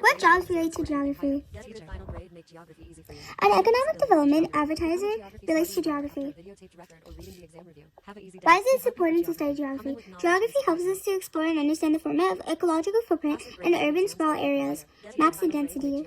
What jobs relate to geography? An economic development advertiser relates to geography. Why is it important to study geography? Geography helps us to explore and understand the format of ecological footprint in urban sprawl areas, maps the density.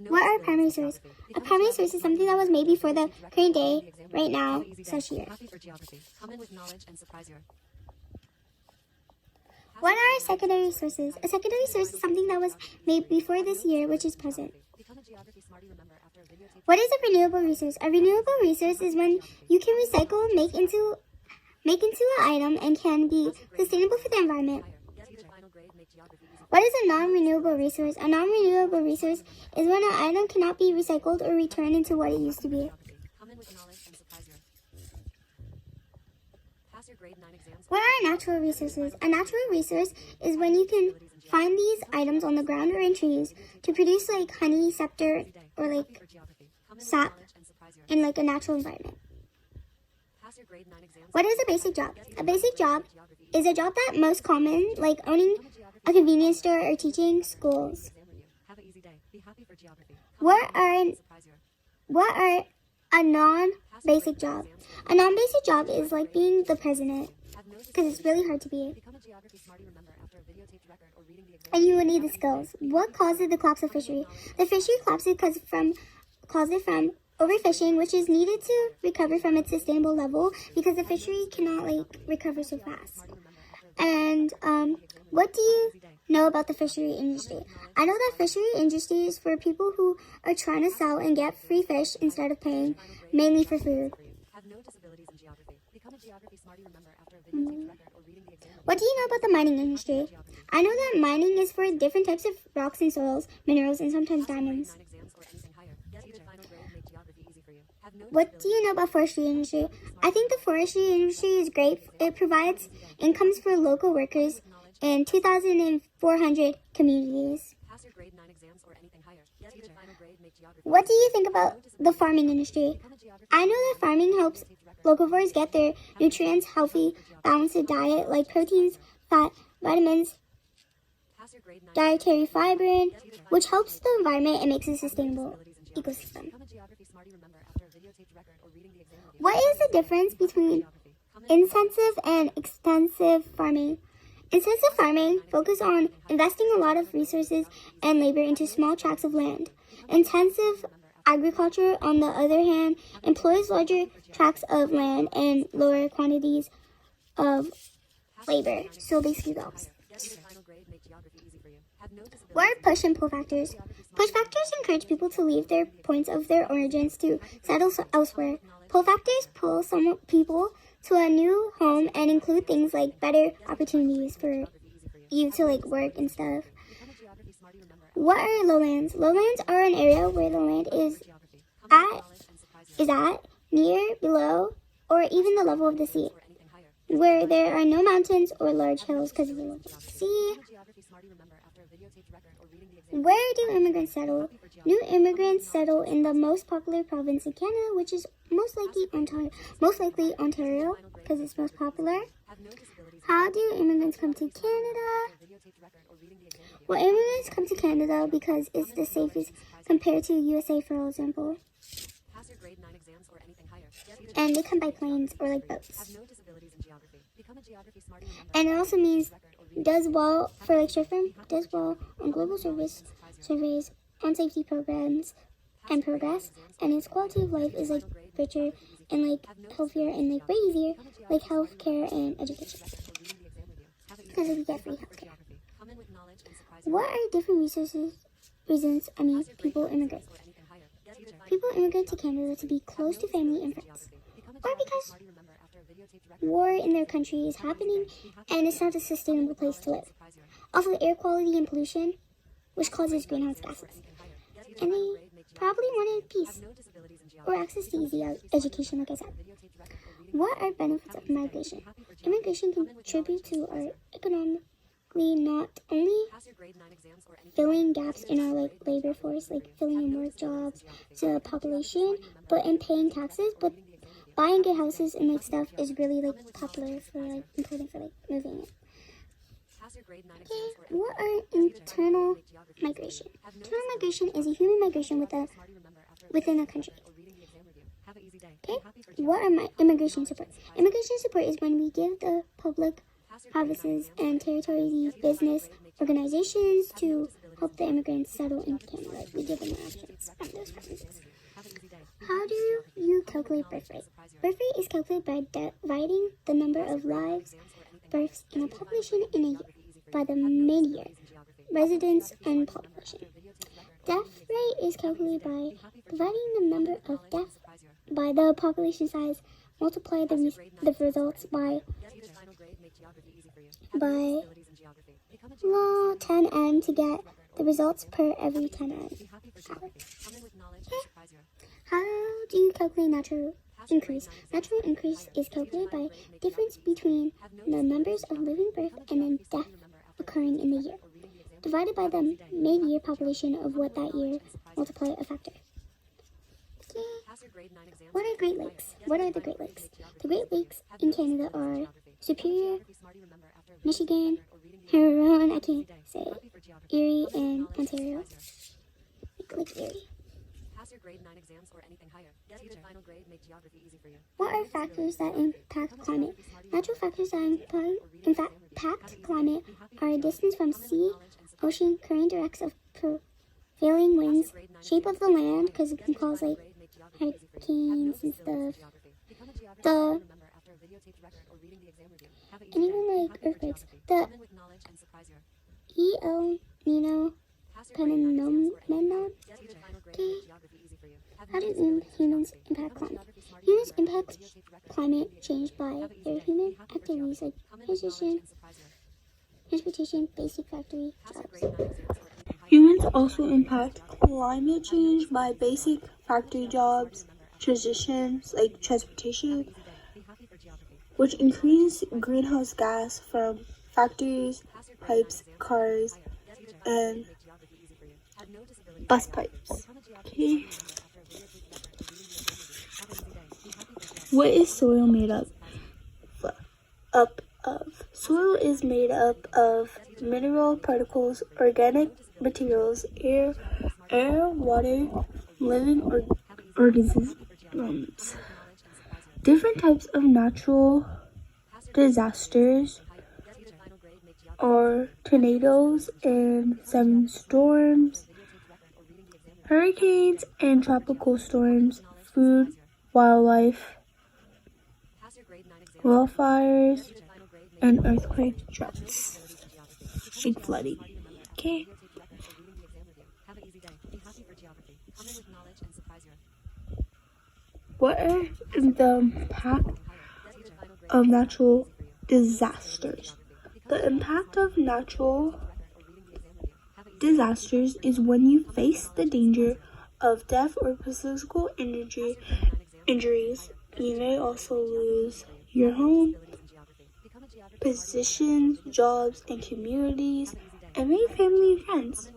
What are primary sources? A primary source is something that was made before the current day, right now, such year. What are secondary sources? A secondary source is something that was made before this year, which is present. What is a renewable resource? A renewable resource is when you can recycle, make into an item and can be sustainable for the environment. What is a non-renewable resource? A non-renewable resource is when an item cannot be recycled or returned into what it used to be. What are natural resources? A natural resource is when you can find these items on the ground or in trees to produce like honey, nectar, or like sap in like a natural environment. What is a basic job? A basic job is a job that most common, like owning a convenience store or teaching schools. What are a non-basic job? A non-basic job is like being the president, because it's really hard to be. And you will need the skills. What causes the collapse of fishery? The fishery collapses from overfishing, which is needed to recover from its sustainable level because the fishery cannot like recover so fast. And what do you know about the fishery industry? I know that fishery industry is for people who are trying to sell and get free fish instead of paying, mainly for food. What do you know about the mining industry? I know that mining is for different types of rocks and soils, minerals, and sometimes diamonds. What do you know about forestry industry? I think the forestry industry is great. It provides incomes for local workers in 2,400 communities. What do you think about the farming industry? I know that farming helps locavores get their nutrients, healthy, balanced diet like proteins, fat, vitamins, dietary fiber, which helps the environment and makes a sustainable ecosystem. What is the difference between intensive and extensive farming? Intensive farming focuses on investing a lot of resources and labor into small tracts of land. Intensive agriculture, on the other hand, employs larger tracts of land and lower quantities of labor. So basically the opposite. What are push and pull factors? Push factors encourage people to leave their points of their origins to settle elsewhere. Pull factors pull some people to a new home and include things like better opportunities for you to like work and stuff. What are lowlands? Lowlands are an area where the land is at, near, below, or even the level of the sea, where there are no mountains or large hills because of the level of the sea. Where do immigrants settle? New immigrants settle in the most popular province in Canada, which is most likely Ontario, because it's most popular. How do immigrants come to Canada? Well, immigrants come to Canada because it's the safest compared to USA, for example. And they come by planes or like boats. And it also means does well for like short term, does well on global surveys on safety programs and progress, and its quality of life is like richer and like healthier and like way easier, like healthcare and education, because we get free healthcare. What are different reasons people immigrate? People immigrate to Canada to be close to family and friends, or because war in their country is happening and it's not a sustainable place to live. Also, air quality and pollution, which causes greenhouse gases. And they probably wanted peace or access to easy education, like I said. What are benefits of migration? Immigration contributes to our economically, not only filling gaps in our like labor force, like filling in more jobs to the population, but in paying taxes, but buying good houses and like stuff is really like popular for like important for like moving it. Okay, what are internal migration? Internal migration is a human migration within a country. Okay, what are immigration support? Immigration support is when we give the public, provinces, and territories, business organizations to help the immigrants settle in Canada. We give them options from those provinces. How do you calculate birth rate? Birth rate is calculated by dividing the number of lives births in a population in a year by the mean year, residents, and population. Death rate is calculated by dividing the number of deaths by the population size, multiply the results by 10n to get the results per every 10n. How do you calculate natural increase? Natural increase is calculated by difference between the numbers of living birth and then death occurring in the year, divided by the mid-year population of what that year, multiply a factor. Okay. What are Great Lakes? What are the Great Lakes? The Great Lakes in Canada are Superior, Michigan, Huron, I can't say it, Erie, and Ontario. Lake Erie. What are factors that impact climate? Natural factors that impact climate are distance from sea, ocean, current directs of prevailing winds, shape of the land, because it can cause like hurricanes and stuff, and even like earthquakes. The El Nino phenomenon. Okay. How do humans impact climate? Humans impact climate change by their human activities like transportation, basic factory jobs. Humans also impact climate change by basic factory jobs, transitions like transportation, which increase greenhouse gas from factories, pipes, cars, and bus pipes. Okay. What is soil made up of? Soil is made up of mineral particles, organic materials, air, water, living organisms. Different types of natural disasters are tornadoes and storms, hurricanes and tropical storms, food, wildlife, wildfires, and earthquake droughts, and flooding. Okay. What are the impact of natural disasters? The impact of natural disasters is when you face the danger of death or physical injuries. You may also lose your home, positions, jobs, and communities, and maybe family and friends.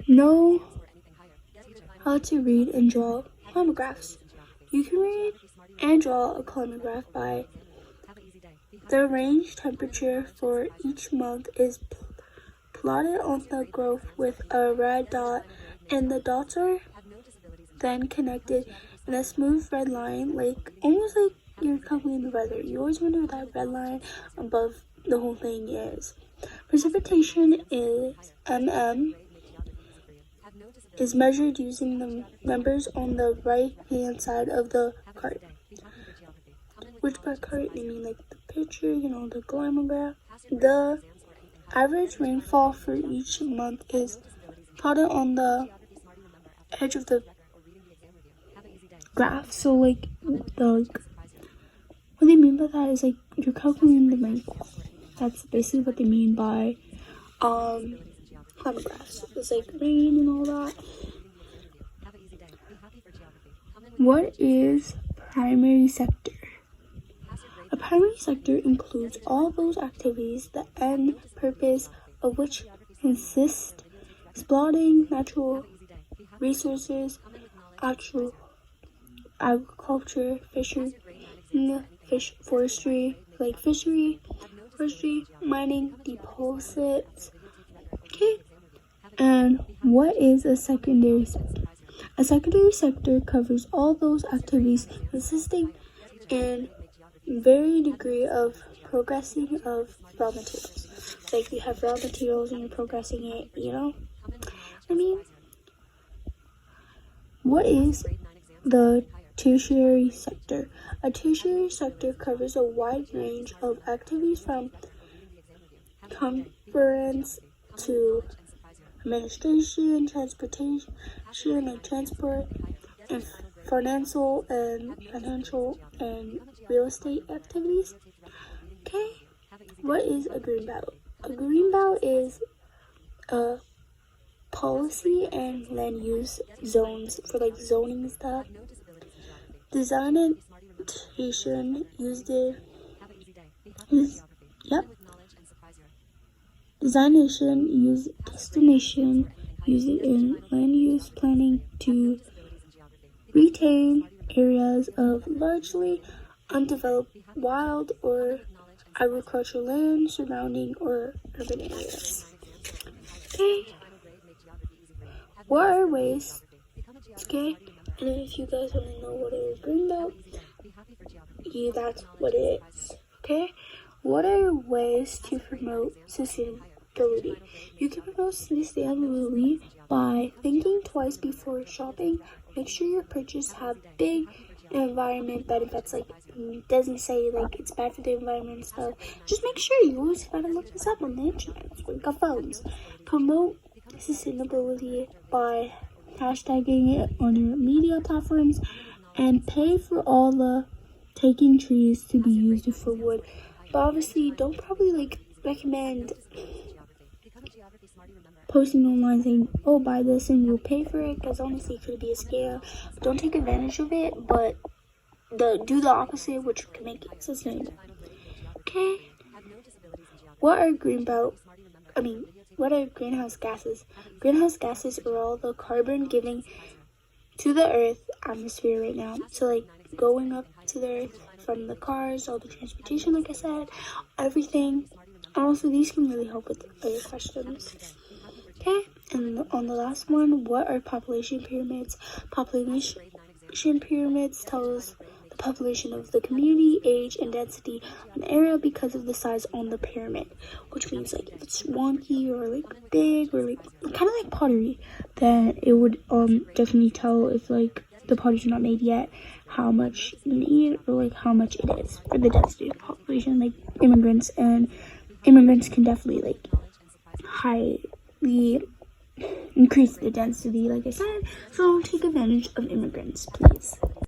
Know how to read and draw climographs. You can read and draw a climograph by the range temperature for each month is plotted on the graph with a red dot, and the dots are then connected in a smooth red line, like almost like you're calculating the weather. You always wonder what that red line above the whole thing is. Precipitation is is measured using the numbers on the right hand side of the chart. Which by chart they mean like the picture, the climograph. The average rainfall for each month is plotted on the edge of the graph. So like what they mean by that is like you're calculating the rainfall. That's basically what they mean by climographs. It's like rain and all that. What is primary sector? A primary sector includes all those activities, the end purpose of which consists exploiting natural resources, agriculture, forestry, like fishery, forestry, mining, deposits. Okay. And what is a secondary sector? A secondary sector covers all those activities consisting in varying degree of progressing of raw materials. Like you have raw materials and you're progressing it, you know? I mean, what is the tertiary sector? A tertiary sector covers a wide range of activities from conference to administration, transportation, like transport, and financial and real estate activities. Okay, what is a green belt? A green belt is a policy and land use zones for like zoning and stuff. Designation used it. Designation use destination use it in land use planning to retain areas of largely undeveloped wild or agricultural land surrounding or urban areas. Okay. What are ways? Okay. And then if you guys want to know what is green belt, yeah, that's what it is. Okay. What are ways to promote sustainability? You can promote sustainability by thinking twice before shopping. Make sure your purchase have big environment benefits. Like, it doesn't say like it's bad for the environment and stuff. Just make sure you always gotta look this up on the internet. We got phones. Promote sustainability by hashtagging it on your media platforms and pay for all the taking trees to be used for wood. But obviously, don't probably like recommend posting online saying, oh, buy this and you'll pay for it, because honestly it could be a scam. Don't take advantage of it, but do the opposite, which can make it sustainable. Okay. What are greenhouse gases? Greenhouse gases are all the carbon giving to the earth atmosphere right now. So like going up to the earth from the cars, all the transportation, like I said, everything. Also, these can really help with other questions. Okay, and on the last one, what are population pyramids? Population pyramids tell us the population of the community, age, and density of an area because of the size on the pyramid. Which means like if it's wonky or like big or like kind of like pottery, then it would definitely tell if like the pottery's not made yet how much you need or like how much it is for the density of the population. Like immigrants can definitely like highly increase the density, like I said, so don't take advantage of immigrants, please.